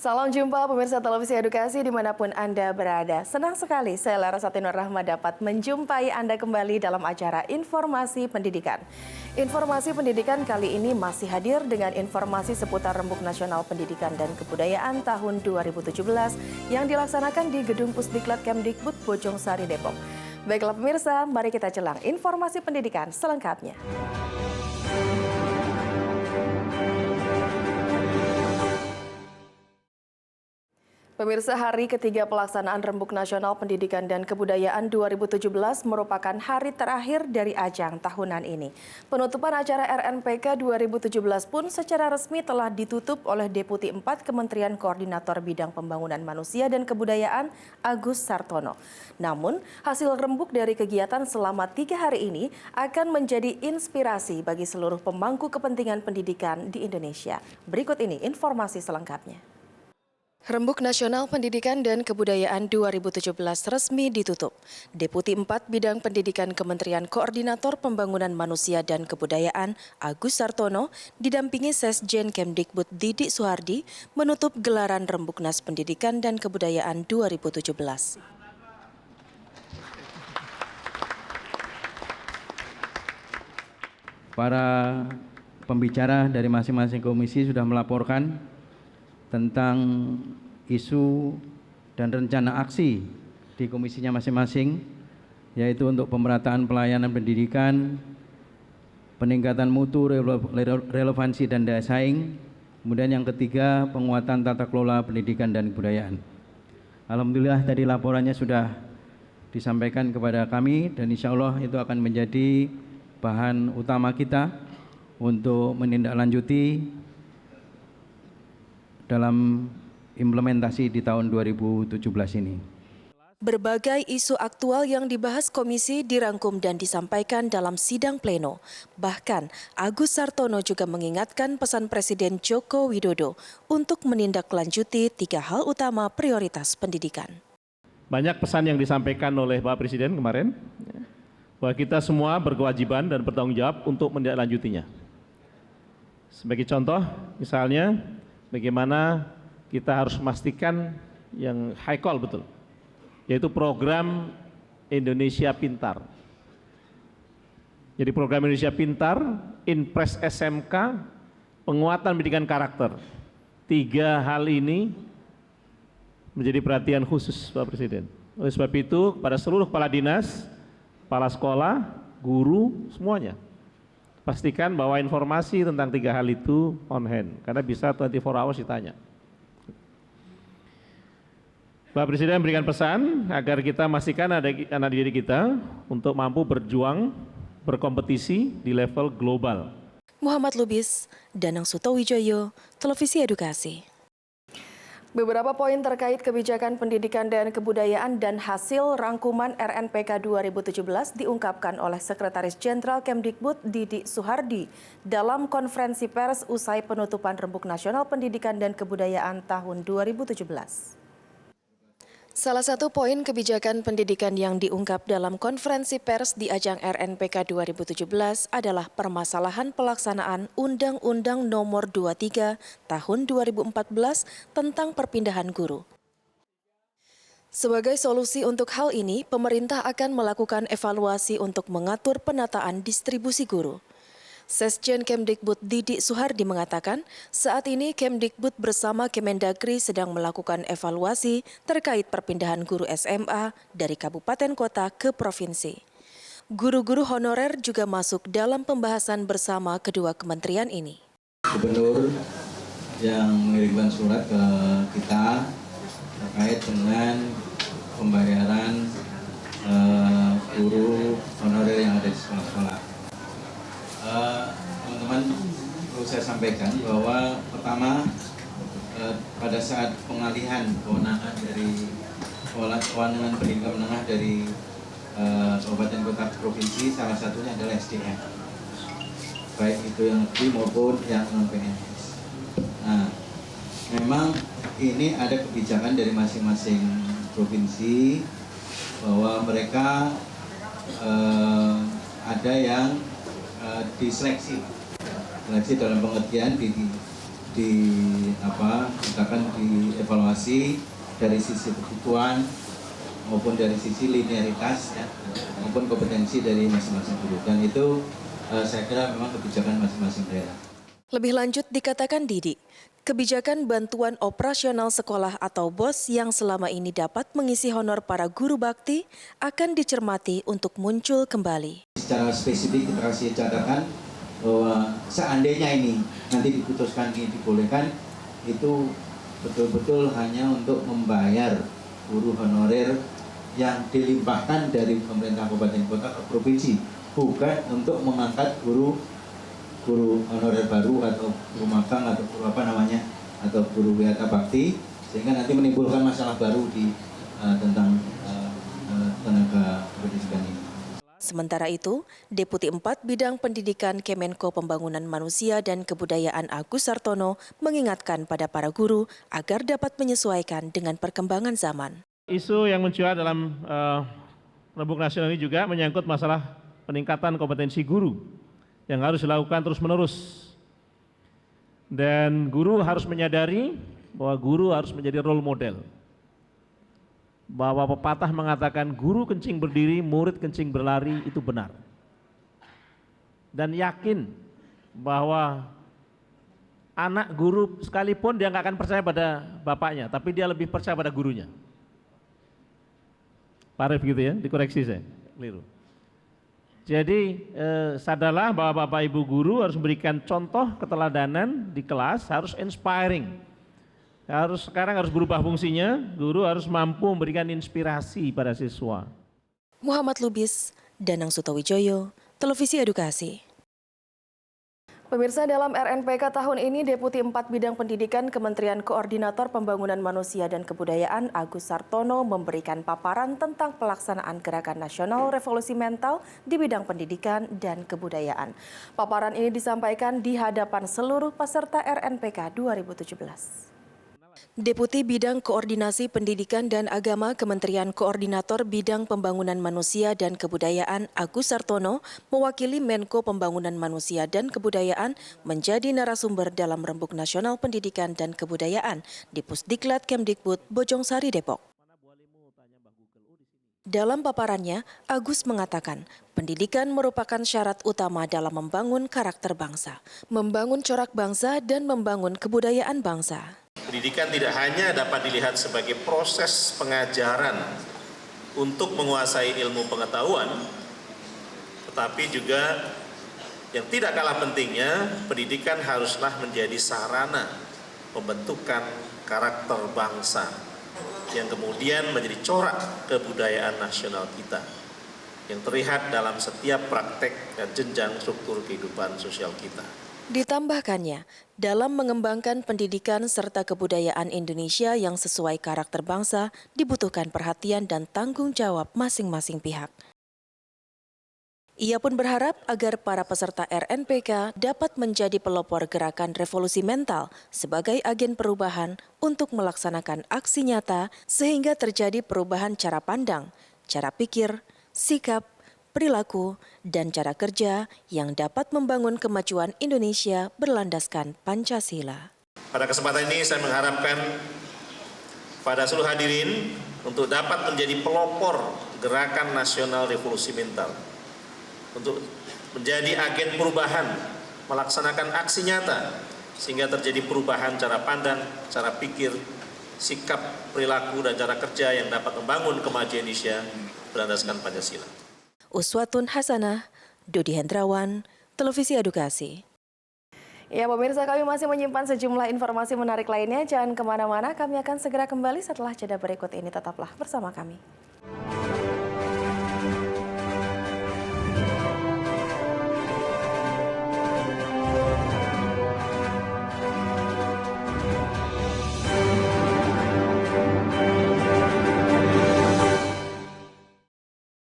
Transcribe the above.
Salam jumpa pemirsa televisi edukasi dimanapun Anda berada. Senang sekali saya Larasati Nur Rahma dapat menjumpai Anda kembali dalam acara Informasi Pendidikan. Informasi Pendidikan kali ini masih hadir dengan informasi seputar Rembuk Nasional Pendidikan dan Kebudayaan tahun 2017 yang dilaksanakan di Gedung Pusdiklat Kemdikbud Bojong Sari, Depok. Baiklah pemirsa, mari kita jelang informasi pendidikan selengkapnya. Pemirsa, hari ketiga pelaksanaan Rembuk Nasional Pendidikan dan Kebudayaan 2017 merupakan hari terakhir dari ajang tahunan ini. Penutupan acara RNPK 2017 pun secara resmi telah ditutup oleh Deputi 4 Kementerian Koordinator Bidang Pembangunan Manusia dan Kebudayaan Agus Sartono. Namun, hasil rembuk dari kegiatan selama 3 hari ini akan menjadi inspirasi bagi seluruh pemangku kepentingan pendidikan di Indonesia. Berikut ini informasi selengkapnya. Rembuk Nasional Pendidikan dan Kebudayaan 2017 resmi ditutup. Deputi 4 Bidang Pendidikan Kementerian Koordinator Pembangunan Manusia dan Kebudayaan Agus Sartono didampingi Sesjen Kemdikbud Didik Suhardi menutup gelaran Rembuknas Pendidikan dan Kebudayaan 2017. Para pembicara dari masing-masing komisi sudah melaporkan tentang isu dan rencana aksi di komisinya masing-masing, yaitu untuk pemerataan pelayanan pendidikan, peningkatan mutu, relevansi dan daya saing, kemudian yang ketiga penguatan tata kelola pendidikan dan kebudayaan. Alhamdulillah tadi laporannya sudah disampaikan kepada kami dan insya Allah itu akan menjadi bahan utama kita untuk menindaklanjuti dalam implementasi di tahun 2017 ini. Berbagai isu aktual yang dibahas komisi dirangkum dan disampaikan dalam sidang pleno. Bahkan, Agus Sartono juga mengingatkan pesan Presiden Joko Widodo untuk menindaklanjuti 3 hal utama prioritas pendidikan. Banyak pesan yang disampaikan oleh Pak Presiden kemarin, bahwa kita semua berkewajiban dan bertanggung jawab untuk menindaklanjutinya. Sebagai contoh, misalnya, bagaimana kita harus memastikan yang high call betul, yaitu program Indonesia Pintar. Jadi program Indonesia Pintar, Inpres SMK, penguatan pendidikan karakter. 3 hal ini menjadi perhatian khusus Pak Presiden. Oleh sebab itu, pada seluruh kepala dinas, kepala sekolah, guru, semuanya, pastikan bahwa informasi tentang 3 hal itu on hand, karena bisa 24 hours ditanya. Pak Presiden memberikan pesan agar kita pastikan anak didik kita untuk mampu berjuang, berkompetisi di level global. Muhammad Lubis, Danang Sutowijoyo, Televisi Edukasi. Beberapa poin terkait kebijakan pendidikan dan kebudayaan dan hasil rangkuman RNPK 2017 diungkapkan oleh Sekretaris Jenderal Kemdikbud Didik Suhardi dalam konferensi pers usai penutupan Rembuk Nasional Pendidikan dan Kebudayaan tahun 2017. Salah satu poin kebijakan pendidikan yang diungkap dalam konferensi pers di ajang RNPK 2017 adalah permasalahan pelaksanaan Undang-Undang Nomor 23 Tahun 2014 tentang perpindahan guru. Sebagai solusi untuk hal ini, pemerintah akan melakukan evaluasi untuk mengatur penataan distribusi guru. Sesjen Kemdikbud Didik Suhardi mengatakan, saat ini Kemdikbud bersama Kemendagri sedang melakukan evaluasi terkait perpindahan guru SMA dari kabupaten kota ke provinsi. Guru-guru honorer juga masuk dalam pembahasan bersama kedua kementerian ini. Gubernur yang mengirimkan surat ke kita terkait dengan pembayaran guru honorer yang ada di sekolah-sekolah. Teman-teman, perlu saya sampaikan bahwa pertama pada saat pengalihan kewenangan dari kewenangan pendidikan menengah dari kabupaten kota provinsi, salah satunya adalah SDM, baik itu yang negeri maupun yang non PNS. Nah, memang ini ada kebijakan dari masing-masing provinsi bahwa mereka ada yang diseleksi dalam pengertian katakan dievaluasi dari sisi kebutuhan maupun dari sisi linearitas ya, maupun kompetensi dari masing-masing guru, dan itu saya kira memang kebijakan masing-masing daerah. Lebih lanjut dikatakan Didi, kebijakan bantuan operasional sekolah atau BOS yang selama ini dapat mengisi honor para guru bakti akan dicermati untuk muncul kembali. Secara spesifik kita kasih catatan bahwa seandainya ini nanti diputuskan ini dibolehkan, itu betul-betul hanya untuk membayar guru honorer yang dilimpahkan dari pemerintah kabupaten kota ke provinsi, bukan untuk mengangkat guru honorer baru atau guru magang atau guru atau guru WK bakti, sehingga nanti menimbulkan masalah baru tentang tenaga pendidikan ini. Sementara itu, Deputi 4 Bidang Pendidikan Kemenko Pembangunan Manusia dan Kebudayaan Agus Sartono mengingatkan pada para guru agar dapat menyesuaikan dengan perkembangan zaman. Isu yang mencuat dalam Rembuk Nasional ini juga menyangkut masalah peningkatan kompetensi guru yang harus dilakukan terus-menerus. Dan guru harus menyadari bahwa guru harus menjadi role model. Bahwa pepatah mengatakan guru kencing berdiri, murid kencing berlari, itu benar. Dan yakin bahwa anak guru sekalipun dia nggak akan percaya pada bapaknya, tapi dia lebih percaya pada gurunya. Parif gitu ya, dikoreksi saya, keliru. Jadi sadarlah bahwa Bapak Ibu guru harus memberikan contoh keteladanan di kelas, harus inspiring. Sekarang harus berubah fungsinya, guru harus mampu memberikan inspirasi pada siswa. Muhammad Lubis, Danang Sutawijoyo, Televisi Edukasi. Pemirsa, dalam RNPK tahun ini, Deputi 4 Bidang Pendidikan Kementerian Koordinator Pembangunan Manusia dan Kebudayaan Agus Sartono memberikan paparan tentang pelaksanaan Gerakan Nasional Revolusi Mental di bidang pendidikan dan kebudayaan. Paparan ini disampaikan di hadapan seluruh peserta RNPK 2017. Deputi Bidang Koordinasi Pendidikan dan Agama Kementerian Koordinator Bidang Pembangunan Manusia dan Kebudayaan Agus Sartono mewakili Menko Pembangunan Manusia dan Kebudayaan menjadi narasumber dalam Rembuk Nasional Pendidikan dan Kebudayaan di Pusdiklat Kemdikbud Bojongsari Depok. Dalam paparannya, Agus mengatakan pendidikan merupakan syarat utama dalam membangun karakter bangsa, membangun corak bangsa, dan membangun kebudayaan bangsa. Pendidikan tidak hanya dapat dilihat sebagai proses pengajaran untuk menguasai ilmu pengetahuan, tetapi juga yang tidak kalah pentingnya, pendidikan haruslah menjadi sarana pembentukan karakter bangsa yang kemudian menjadi corak kebudayaan nasional kita yang terlihat dalam setiap praktek dan jenjang struktur kehidupan sosial kita. Ditambahkannya, dalam mengembangkan pendidikan serta kebudayaan Indonesia yang sesuai karakter bangsa, dibutuhkan perhatian dan tanggung jawab masing-masing pihak. Ia pun berharap agar para peserta RNPK dapat menjadi pelopor gerakan revolusi mental sebagai agen perubahan untuk melaksanakan aksi nyata sehingga terjadi perubahan cara pandang, cara pikir, sikap, perilaku, dan cara kerja yang dapat membangun kemajuan Indonesia berlandaskan Pancasila. Pada kesempatan ini saya mengharapkan pada seluruh hadirin untuk dapat menjadi pelopor gerakan nasional revolusi mental, untuk menjadi agen perubahan, melaksanakan aksi nyata sehingga terjadi perubahan cara pandang, cara pikir, sikap, perilaku, dan cara kerja yang dapat membangun kemajuan Indonesia berlandaskan Pancasila. Uswatun Hasanah, Dodi Hendrawan, Televisi Edukasi. Ya pemirsa, kami masih menyimpan sejumlah informasi menarik lainnya. Jangan kemana-mana, kami akan segera kembali setelah jeda berikut ini. Tetaplah bersama kami.